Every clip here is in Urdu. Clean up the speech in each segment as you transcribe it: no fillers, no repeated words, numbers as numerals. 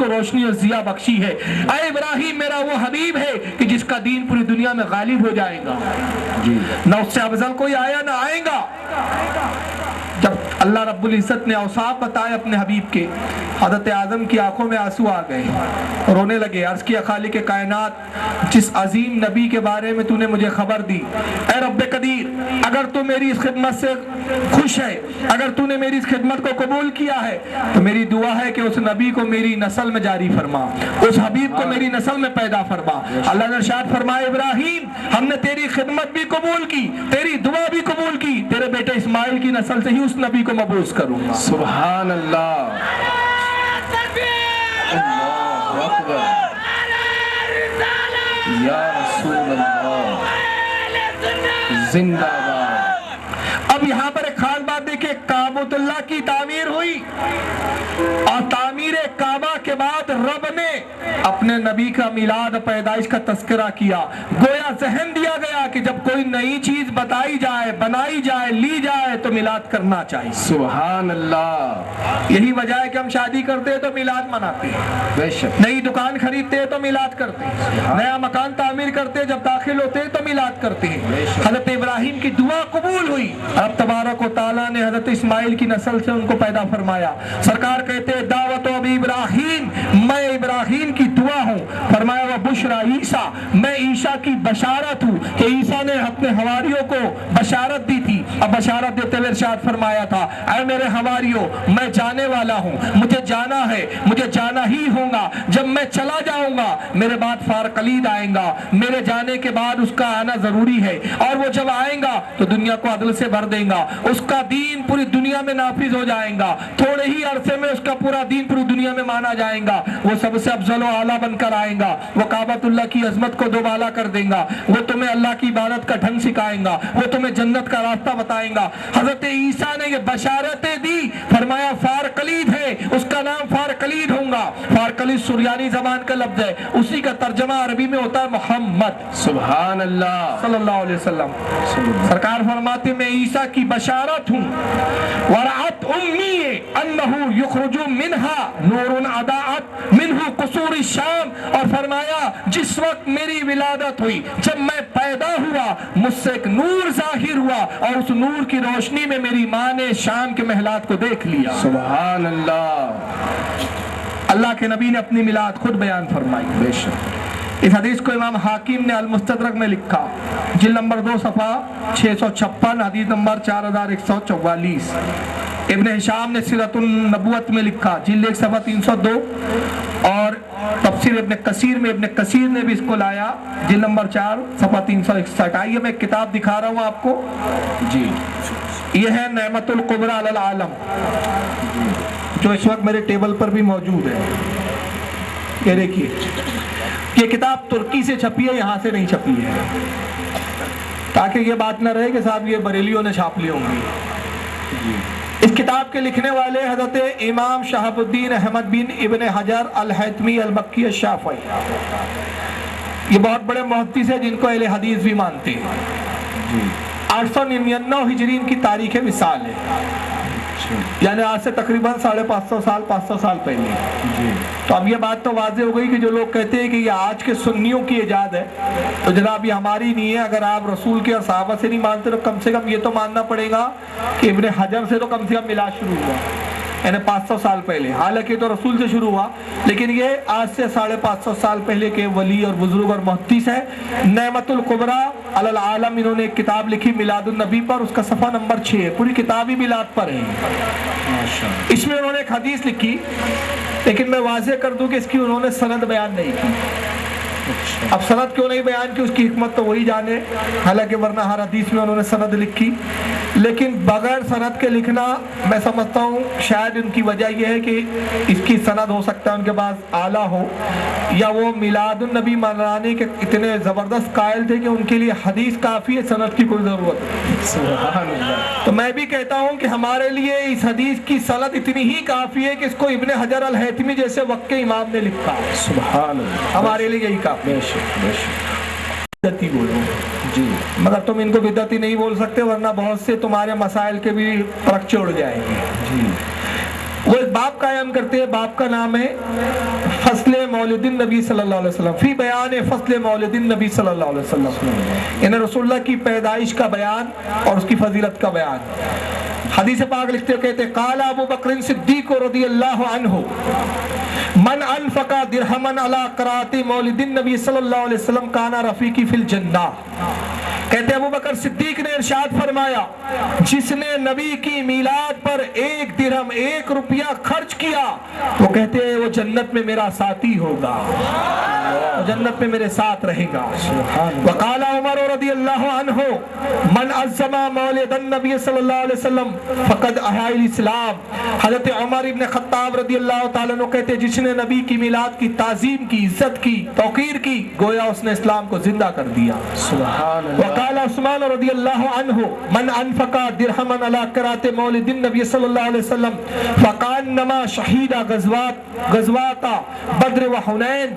کو روشنی اور ضیاء بخشی ہے۔ اے ابراہیم میرا وہ حبیب ہے کہ جس کا دین پوری دنیا میں غالب ہو جائے گا، نہ اس سے افضل کوئی آیا نہ آئے گا۔ جب اللہ رب العزت نے اوصاف بتائے اپنے حبیب کے، حضرت اعظم کی آنکھوں میں آنسو آ گئے، رونے لگے، عرض کیا خالق کائنات جس عظیم نبی کے بارے میں تو نے مجھے خبر دی، اے رب قدیر اگر تو میری اس خدمت سے خوش ہے، اگر تو نے میری اس خدمت کو قبول کیا ہے تو میری دعا ہے کہ اس نبی کو میری نسل میں جاری فرما، اس حبیب کو میری نسل میں پیدا فرما۔ اللہ نے ارشاد فرمایا ابراہیم ہم نے تیری خدمت بھی قبول کی، تیری دعا بھی قبول کی، تیرے بیٹے اسماعیل کی نسل سے ہی اس نبی کو مبعوث کروں گا۔ سبحان اللہ، اللہ اکبر، یا رسول اللہ، زندہ باد۔ اب یہاں پر ایک خاص بات دیکھیں، کعبۃ اللہ کی تعمیر ہوئی اور تعمیر کعبہ کے بعد رب نے اپنے نبی کا میلاد پیدائش کا تذکرہ کیا، گویا ذہن دیا گیا کہ جب کوئی نئی چیز بتائی جائے، بنائی جائے، لی جائے تو میلاد کرنا چاہیے۔ سبحان اللہ، یہی وجہ ہے کہ ہم شادی کرتے ہیں تو میلاد مناتے ہیں، بے شک، نئی دکان خریدتے ہیں تو میلاد کرتے ہیں، نیا مکان تعمیر کرتے ہیں، جب داخل ہوتے ہیں تو میلاد کرتے ہیں۔ حضرت ابراہیم کی دعا قبول ہوئی، رب تبارک و تعالیٰ نے حضرت اسماعیل کی نسل سے ان کو پیدا فرمایا۔ سرکار کہتے ہیں دعوت ابی ابراہیم، میں ابراہیم کی دعا ہوں، فرمایا وہ بشرا عیسیٰ، میں عیسیٰ کی بشارت ہوں کہ عیسیٰ نے اپنے حواریوں کو بشارت دی تھی، اب بشارت دیتے ہوئے ارشاد فرمایا تھا اے میرے حواریوں میں جانے والا ہوں، مجھے جانا ہے، مجھے جانا ہی ہوگا، جب میں چلا جاؤں گا میرے بعد فارقلید آئیں گا، میرے جانے کے بعد اس کا آنا ضروری ہے، اور وہ جب آئیں گا تو دنیا کو عدل سے بھر دیں گا، اس کا دین پوری دنیا میں نافذ ہو جائیں گا، تھوڑے ہی عرصے میں اس کا پورا دین پوری دنیا میں مانا جائیں گا، وہ سب سے افضل و اعلیٰ بن کر آئیں گا، وہ کعبۃ اللہ کی عظمت کو دوبالا کر دیں گا، وہ تمہیں اللہ کی عبادت کا ڈھنگ سکھائیں گا، وہ تمہیں جنت کا راستہ بتائیں گا۔ حضرت عیسیٰ نے یہ بشارتیں دی، فرمایا فارقلید ہے، اس کا نام فارقلید ہوگا۔ فارقلید سریانی زبان کا لفظ ہے، اسی کا ترجمہ عربی میں ہوتا ہے محمد سبحان اللہ، صلی اللہ علیہ وسلم۔ سرکار فرماتے میں عیسیٰ کی بشارت ہوں، ورعت امی انہو یخرج منہا نور اضاءت منہ قصور الشام، اور فرمایا جس وقت میری ولادت ہوئی، جب میں پیدا ہوا مجھ سے ایک نور ظاہر ہوا، اور اس نور کی روشنی میں میری ماں نے شام کے محلات کو دیکھ لیا۔ سبحان اللہ، اللہ کے نبی نے اپنی میلاد خود بیان فرمائی۔ بے شک، اس حدیث کو امام حاکم نے المستدرک میں لکھا، جلد نمبر 2 صفحہ 656، حدیث نمبر 4144۔ ابن ہشام نے سیرت النبوت میں لکھا، جلد 1 صفحہ 302، اور تفسیر ابن کثیر میں ابن کثیر نے بھی اس کو لایا، جلد نمبر 4 صفحہ 361۔ آئیے میں ایک کتاب دکھا رہا ہوں آپ کو، جی، یہ ہے نعمت القبریٰ علی العالم، جو اس وقت میرے ٹیبل پر بھی موجود ہے۔ یہ دیکھیے، یہ کتاب ترکی سے چھپی ہے، یہاں سے نہیں چھپی ہے، تاکہ یہ بات نہ رہے کہ صاحب یہ بریلیوں نے چھاپ لی ہوں گی۔ اس کتاب کے لکھنے والے حضرت امام شہاب الدین احمد بن ابن حجر الہیتمی المکی الشافعی، یہ بہت بڑے محدث ہیں جن کو اہل حدیث بھی مانتے ہیں۔ 899 ہجری ان کی تاریخ وصال ہے، یعنی آج سے تقریباً 550 سال پہلے۔ تو اب یہ بات تو واضح ہو گئی کہ جو لوگ کہتے ہیں کہ یہ آج کے سنیوں کی ایجاد ہے، تو جناب یہ ہماری نہیں ہے۔ اگر آپ رسول کے اور صحابہ سے نہیں مانتے تو کم سے کم یہ تو ماننا پڑے گا کہ ابن حجر سے تو کم سے کم میلاد شروع ہوا، یعنی 500 سال پہلے، حالانکہ تو رسول سے شروع ہوا، لیکن یہ آج سے 550 سال پہلے کے ولی اور بزرگ اور محدث ہے۔ نعمت القبریٰ علی العالم، انہوں نے ایک کتاب لکھی میلاد النبی پر، اس کا صفحہ نمبر 6 ہے، پوری کتاب ہی میلاد پر ہے۔ اس میں انہوں نے ایک حدیث لکھی، لیکن میں واضح کر دوں کہ اس کی انہوں نے سند بیان نہیں کی۔ اب سند کیوں نہیں بیان کی، اس کی حکمت تو وہی جانے، حالانکہ ورنہ ہر حدیث میں انہوں نے سند لکھی، لیکن بغیر سند کے لکھنا میں سمجھتا ہوں شاید ان کی وجہ یہ ہے کہ اس کی سند ہو سکتا ہے ان کے پاس اعلیٰ ہو، یا وہ میلاد النبی منانے کے اتنے زبردست قائل تھے کہ ان کے لیے حدیث کافی ہے، سند کی کوئی ضرورت نہیں۔ سبحان اللہ، تو میں بھی کہتا ہوں کہ ہمارے لیے اس حدیث کی سند اتنی ہی کافی ہے کہ اس کو ابن حجر الہیتمی جیسے وقت کے امام نے لکھا، سبحان اللہ، ہمارے لیے یہی کافی۔ بے شک، بے شک، بدعتی بولو جی، مگر تم ان کو بدعتی نہیں بول سکتے، ورنہ بہت سے تمہارے مسائل کے بھی پرکچے اڑ جائیں گے۔ جی، وہ ایک باب قائم کرتے ہیں, باب کا نام ہے فصل مولد النبی صلی اللہ علیہ وسلم, فی بیان فصل مولد النبی صلی اللہ علیہ وسلم, یعنی رسول اللہ کی پیدائش کا بیان اور اس کی فضیلت کا بیان. حدیث پاک لکھتے کہتے قال ابو بکر صدیق رضی اللہ عنہ من انفق درہما علی قرات مولد النبی صلی اللہ علیہ وسلم کان رفیقی فی الجنہ. کہتے ابو بکر صدیق نے ارشاد فرمایا, جس نے نبی کی میلاد پر 1 درہم 1 روپیہ خرچ کیا, وہ کہتے ہیں وہ جنت میں میرا ساتھی ہوگا, وہ جنت میں میرے ساتھ رہے گا. وقال عمر رضی اللہ عنہ من عظم مولد النبی صلی اللہ علیہ وسلم فقد احیا الاسلام. حضرت عمر ابن خطاب رضی اللہ تعالیٰ عنہ کہتے جس نے نبی کی میلاد کی تعظیم کی, عزت کی, توقیر کی, گویا اس نے اسلام کو زندہ کر دیا. سبحان اللہ. وقال عثمان رضی اللہ عنہ من انفق درہما علی قرات مولد النبی صلی اللہ علیہ وسلم فکانما شہید غزوات بدر و حنین.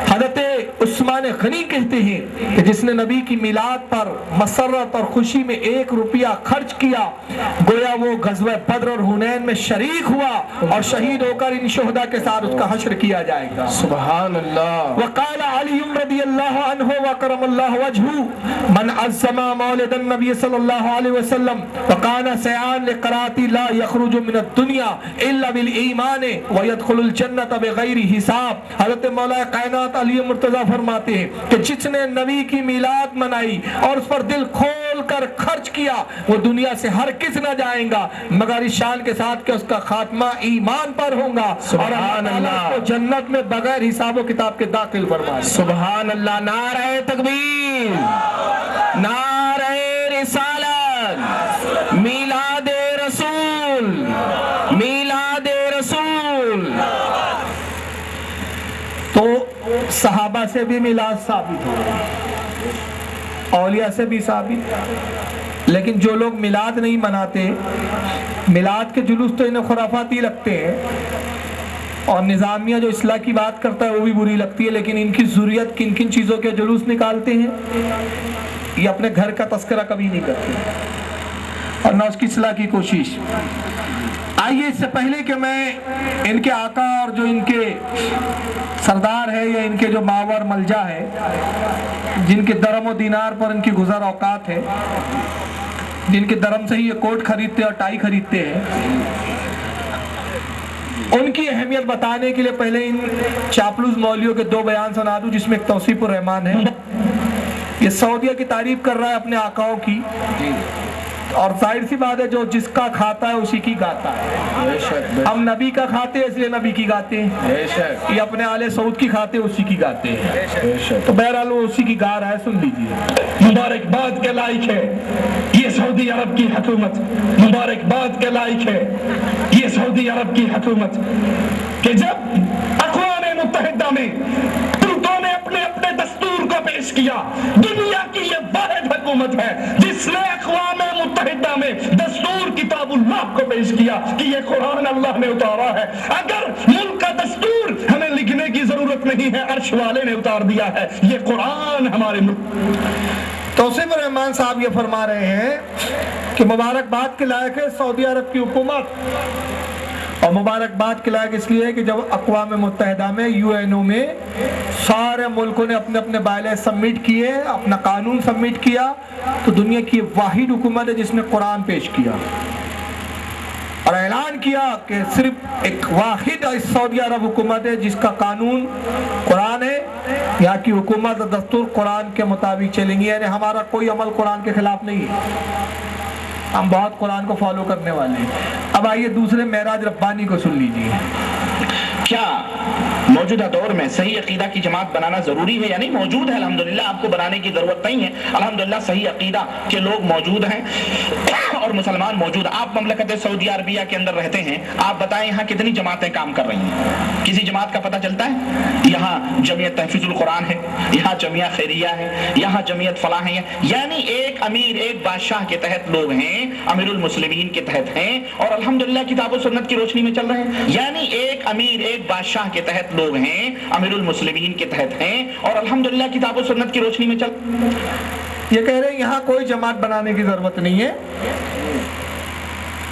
حضرت عثمان غنی کہتے ہیں کہ جس نے نبی کی میلاد پر مسرت اور خوشی میں 1 روپیہ خرچ کیا, گویا وہ غزوہ بدر اور حنین میں شریک ہوا اور شہید ہو کر ان شہداء کے ساتھ اس کا حشر کیا جائے گا. سبحان اللہ. وقال علی رضی اللہ عنہ وکرم اللہ وجہہ من عظم مولد النبی صلی اللہ علیہ وسلم وکان سیان لقراتی لا یخرج من الدنیا الا بالایمان ویدخل الجنت بغیر حساب. حضرت مولا کائنات علی مرتضی فرماتے ہیں کہ جس نے نبی کی میلاد منائی اور اس پر دل کھول کر خرچ کیا, وہ دنیا سے ہرگز نہ جائیں گا مگر اس شان کے ساتھ کہ اس کا خاتمہ ایمان پر ہوگا اور اللہ کو جنت میں بغیر حساب و کتاب کے داخل فرمائے. سبحان اللہ. نعرہ تکبیر, نعرہ رسالت, میلاد رسول, میلاد رسول. تو صحابہ سے بھی میلاد ثابت ہو, اولیاء سے بھی ثابت. لیکن جو لوگ میلاد نہیں مناتے, میلاد کے جلوس تو انہیں خرافاتی لگتے ہیں, اور نظامیہ جو اصلاح کی بات کرتا ہے وہ بھی بری لگتی ہے, لیکن ان کی ضروریت کن کن چیزوں کے جلوس نکالتے ہیں, یہ اپنے گھر کا تذکرہ کبھی نہیں کرتے اور نہ اس کی اصلاح کی کوشش. آئیے اس سے پہلے کہ میں ان کے آقا اور جو ان کے سردار ہے یا ان کے جو ماور ملجا ہے, جن کے درم و دینار پر ان کی گزر اوقات ہے, جن کے درم سے ہی یہ کوٹ خریدتے اور ٹائی خریدتے ہیں, ان کی اہمیت بتانے کے لیے پہلے ان چاپلوس مولویوں کے 2 بیان سنا دوں, جس میں ایک توصیف الرحمان ہے. یہ سعودیہ کی تعریف کر رہا ہے اپنے آقاؤں کی, اور ظاہر سی بات ہے جو جس کا کھاتا ہے اسی کی گاتا ہے. ہم نبی کا کھاتے ہیں اس لیے نبی کی گاتے ہیں, یہ اپنے آل سعود کی کھاتے ہیں اسی کی گاتے ہیں. تو بہرحال وہ اسی کی گا رہا ہے, سن لیجیے. مبارکباد کے لائق ہے یہ سعودی عرب کی حکومت, مبارکباد کے لائق ہے یہ سعودی عرب کی حکومت کہ جب اقوام متحدہ میں ترکوں نے اپنے اپنے دستور کو پیش کیا. دنیا کی یہ واحد حکومت ہے جس نے اقوام متحدہ میں دستور کتاب اللہ کو پیش کیا کہ یہ قرآن اللہ نے اتارا ہے. اگر ملک کا دستور ہمیں لکھنے کی ضرورت نہیں ہے, عرش والے نے اتار دیا ہے, یہ قرآن ہمارے ملک. توصیف الرحمان صاحب یہ فرما رہے ہیں کہ مبارکباد کے لائق ہے سعودی عرب کی حکومت, اور مبارکباد کے لائق اس لیے کہ جب اقوام متحدہ میں UN میں سارے ملکوں نے اپنے اپنے بائلے سبمٹ کیے, اپنا قانون سبمٹ کیا, تو دنیا کی واحد حکومت ہے جس نے قرآن پیش کیا اور اعلان کیا کہ صرف ایک واحد سعودی عرب حکومت ہے جس کا قانون قرآن ہے. یہاں کی حکومت اور دستور قرآن کے مطابق چلیں گی, یعنی ہمارا کوئی عمل قرآن کے خلاف نہیں ہے, ہم بہت قرآن کو فالو کرنے والے ہیں. اب آئیے دوسرے معراج ربانی کو سن لیجیے. کیا موجودہ دور میں صحیح عقیدہ کی جماعت بنانا ضروری ہے؟ یعنی موجود ہے, الحمدللہ, آپ کو بنانے کی ضرورت نہیں ہے. الحمدللہ صحیح عقیدہ کے لوگ موجود ہیں اور مسلمان موجود ہیں. آپ مملکت سعودی عربیہ کے اندر رہتے ہیں, آپ بتائیں یہاں کتنی جماعتیں کام کر رہی ہیں؟ کسی جماعت کا پتہ چلتا ہے؟ یہاں جمعیت تحفیظ القرآن ہے, یہاں جمعیہ خیریہ ہے, یہاں جمعیت فلاح ہے. یعنی ایک امیر, ایک بادشاہ کے تحت لوگ ہیں, امیر المسلمین کے تحت ہیں, اور الحمدللہ کتاب و سنت کی روشنی میں چل رہے ہیں. یعنی ایک امیر, ایک بادشاہ کے تحت لوگ ہیں, امیر المسلمین کے تحت ہیں, اور الحمدللہ کتاب و سنت کی روشنی میں چل. یہ کہہ رہے ہیں یہاں کوئی جماعت بنانے کی ضرورت نہیں ہے,